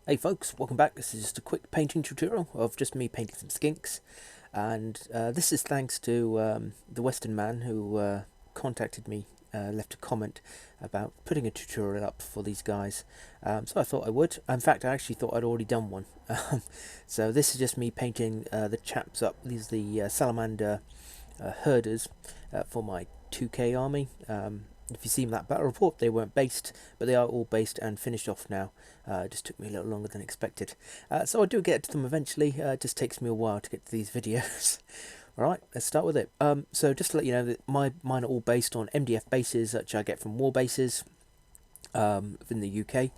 Hey folks, welcome back. This is just a quick painting tutorial of just me painting some skinks, and this is thanks to the Western man who contacted me, left a comment about putting a tutorial up for these guys. So I thought I would. In fact, I actually thought I'd already done one. So this is just me painting the chaps up. These are the salamander herders for my 2K army. If you see in that battle report, they weren't based, but they are all based and finished off now. It just took me a little longer than expected. So I do get to them eventually. It just takes me a while to get to these videos. Alright, let's start with it. So just to let you know that mine are all based on MDF bases, which I get from war bases in the UK.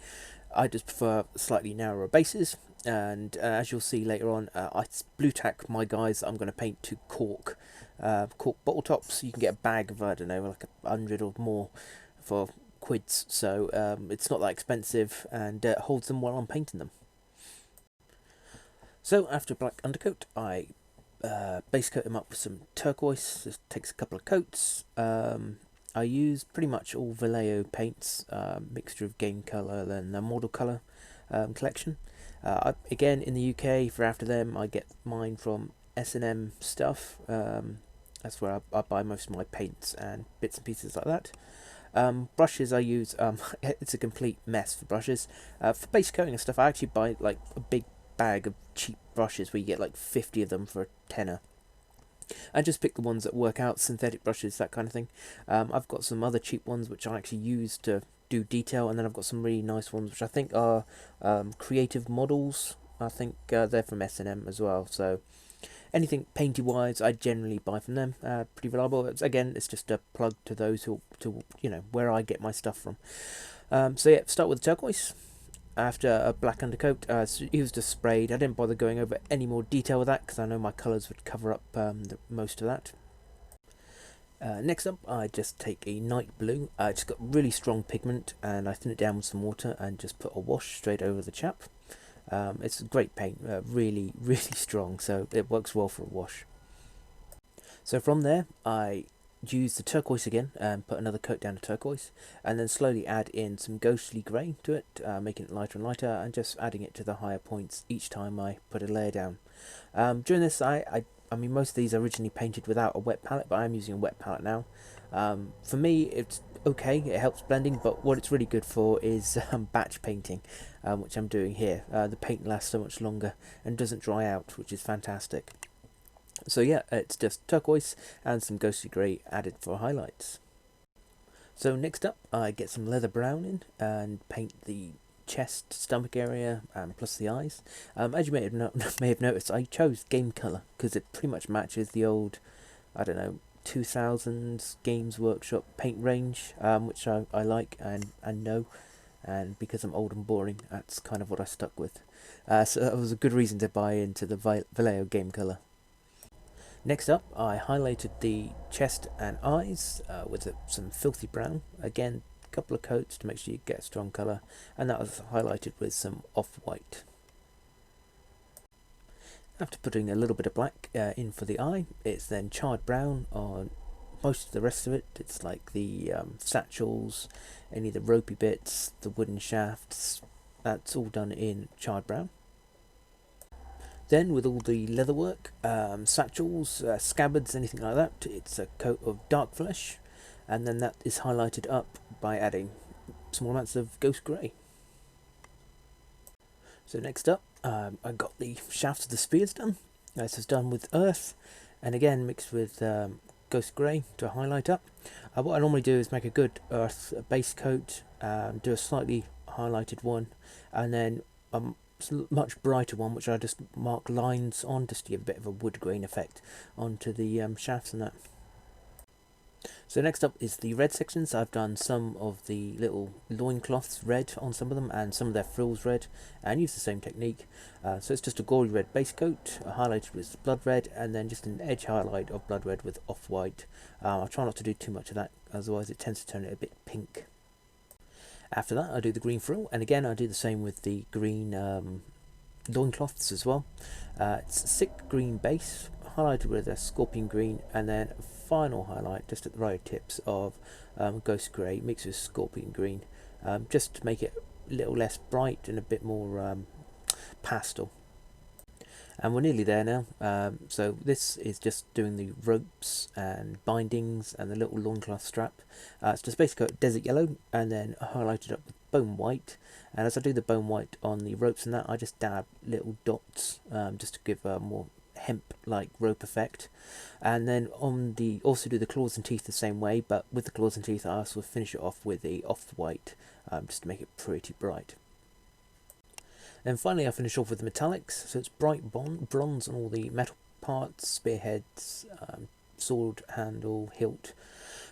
I just prefer slightly narrower bases, and as you'll see later on, I blue tack my guys that I'm going to paint to cork. Cork bottle tops. You can get a bag of, I don't know, like 100 or more for quids, so it's not that expensive, and holds them while I'm painting them. So after black undercoat, I base coat them up with some turquoise. This takes a couple of coats. I use pretty much all Vallejo paints, mixture of game colour and model colour collection. Again, in the UK, for after them, I get mine from S&M stuff. That's where I buy most of my paints and bits and pieces like that. Brushes I use, it's a complete mess for brushes. For base coating and stuff, I actually buy like a big bag of cheap brushes where you get like 50 of them for a tenner. And just pick the ones that work out, synthetic brushes, that kind of thing. I've got some other cheap ones which I actually use to do detail, and then I've got some really nice ones which I think are creative models. I think they're from S&M as well, so anything painty wise I generally buy from them. Pretty reliable. Again, it's just a plug to those who, where I get my stuff from. So yeah, start with turquoise. After a black undercoat, it was just sprayed. I didn't bother going over any more detail with that because I know my colours would cover up most of that. Next up, I just take a night blue. It's got really strong pigment, and I thin it down with some water and just put a wash straight over the chap. It's a great paint, really, really strong, so it works well for a wash. So from there, I use the turquoise again and put another coat down of turquoise, and then slowly add in some ghostly grey to it, making it lighter and lighter, and just adding it to the higher points each time I put a layer down. During this, I mean, most of these are originally painted without a wet palette, but I'm using a wet palette now. For me, it's okay, it helps blending, but what it's really good for is batch painting, which I'm doing here. The paint lasts so much longer and doesn't dry out, which is fantastic. So yeah, it's just turquoise and some ghostly grey added for highlights. So next up, I get some leather brown in and paint the chest, stomach area, plus the eyes. As you may have noticed, I chose game colour because it pretty much matches the old, I don't know, 2000s Games Workshop paint range, which I like and know, and because I'm old and boring, that's kind of what I stuck with. So that was a good reason to buy into the Vallejo game colour. Next up, I highlighted the chest and eyes with some filthy brown. Again, a couple of coats to make sure you get a strong colour, and that was highlighted with some off-white. After putting a little bit of black in for the eye, it's then charred brown on most of the rest of it. It's like the satchels, any of the ropey bits, the wooden shafts, that's all done in charred brown. Then with all the leatherwork, satchels, scabbards, anything like that, it's a coat of dark flesh, and then that is highlighted up by adding small amounts of ghost grey. So next up, I got the shafts of the spears done. This is done with earth, and again mixed with ghost grey to highlight up. What I normally do is make a good earth base coat, do a slightly highlighted one, and then much brighter one which I just mark lines on just to give a bit of a wood grain effect onto the shafts and that. So next up is the red sections. I've done some of the little loincloths red on some of them and some of their frills red, and use the same technique. So it's just a gory red base coat, highlighted with blood red, and then just an edge highlight of blood red with off-white. I'll try not to do too much of that, otherwise it tends to turn it a bit pink. After that, I do the green frill, and again I do the same with the green loincloths as well. It's a thick green base, highlighted with a scorpion green, and then a final highlight just at the right tips of ghost grey mixed with scorpion green, just to make it a little less bright and a bit more pastel. And we're nearly there now. So this is just doing the ropes and bindings and the little loincloth strap. It's just basically desert yellow and then highlighted up with bone white. And as I do the bone white on the ropes and that, I just dab little dots just to give a more hemp-like rope effect. And then also do the claws and teeth the same way, but with the claws and teeth I also finish it off with the off-white just to make it pretty bright. Then finally I finish off with the metallics, so it's bright bronze on all the metal parts, spearheads, sword handle, hilt,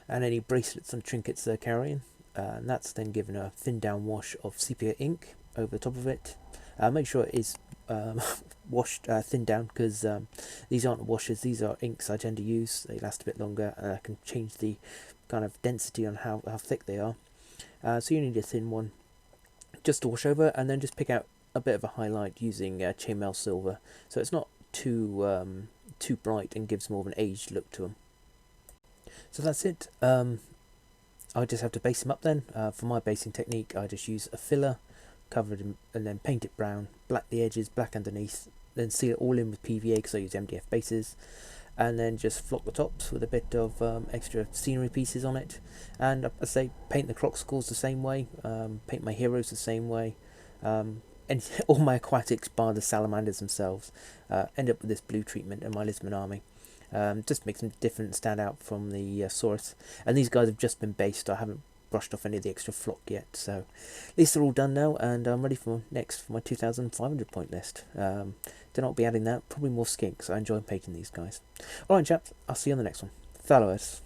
and any bracelets and trinkets they're carrying. And that's then given a thin down wash of sepia ink over the top of it. Make sure it is washed thin down, because these aren't washes, these are inks I tend to use. They last a bit longer and I can change the kind of density on how thick they are. So you need a thin one just to wash over, and then just pick out a bit of a highlight using chainmail silver, so it's not too bright and gives more of an aged look to them. So that's it. I just have to base them up then. For my basing technique, I just use a filler, cover it and then paint it brown, black the edges, black underneath, then seal it all in with PVA because I use MDF bases, and then just flock the tops with a bit of extra scenery pieces on it. And I say paint the Kroxigors the same way, paint my heroes the same way, and all my aquatics bar the salamanders themselves end up with this blue treatment in my Lisbon army. Just makes them different and stand out from the Saurus. And these guys have just been based. I haven't brushed off any of the extra flock yet, so at least they're all done now, and I'm ready for my 2,500 point list. Then I'll be adding that, probably more Skinks. I enjoy painting these guys. Alright chaps, I'll see you on the next one. Followers.